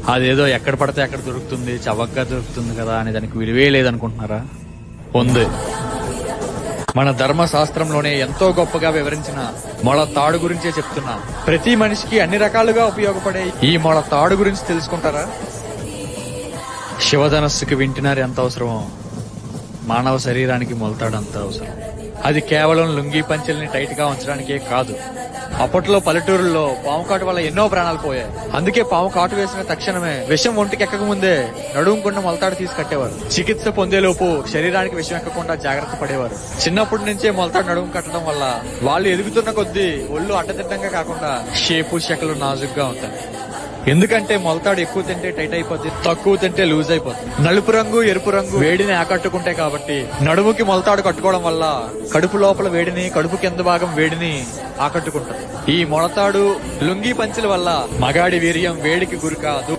అదేదో ఎక్కడ పడితే ఎక్కడ దొరుకుతుంది, చవకగా దొరుకుతుంది కదా అని దానికి విలువే లేదనుకుంటున్నారా? ఉంది. మన ధర్మశాస్త్రంలోనే ఎంతో గొప్పగా వివరించిన మొల తాడు గురించే చెప్తున్నా. ప్రతి మనిషికి అన్ని రకాలుగా ఉపయోగపడే ఈ మొల తాడు గురించి తెలుసుకుంటారా? శివధనస్సుకి వింటినారు ఎంత అవసరమో మానవ శరీరానికి మొలతాడు అంత అవసరం. అది కేవలం లుంగీ పంచెల్ని టైట్ గా ఉంచడానికే కాదు. అప్పట్లో పల్లెటూరుల్లో పాము కాటు వల్ల ఎన్నో ప్రాణాలు పోయాయి. అందుకే పాము కాటు వేసిన తక్షణమే విషం ఒంటికి ఎక్కక ముందే నడుముకుండా మొలతాడు తీసి కట్టేవారు. చికిత్స పొందేలోపు శరీరానికి విషం ఎక్కకుండా జాగ్రత్త పడేవారు. చిన్నప్పటి నుంచే మొలతాడు నడుము కట్టడం వల్ల వాళ్ళు ఎదుగుతున్న కొద్దీ ఒళ్ళు అడ్డదిడ్డంగా కాకుండా షేపు శకలు నాజుగ్గా ఉంటాయి. ఎందుకంటే మొలతాడు ఎక్కువ తింటే టైట్ అయిపోతుంది, తక్కువ తింటే లూజ్ అయిపోతుంది. నలుపు రంగు ఎరుపు రంగు వేడిని ఆకట్టుకుంటాయి కాబట్టి నడుముకి మొలతాడు కట్టుకోవడం వల్ల కడుపు లోపల వేడిని, కడుపు కింద భాగం వేడిని ఆకట్టుకుంటుంది. ఈ మొలతాడు లుంగీ పంచెల వల్ల మగాడి వీర్యం వేడికి గురి కాదు.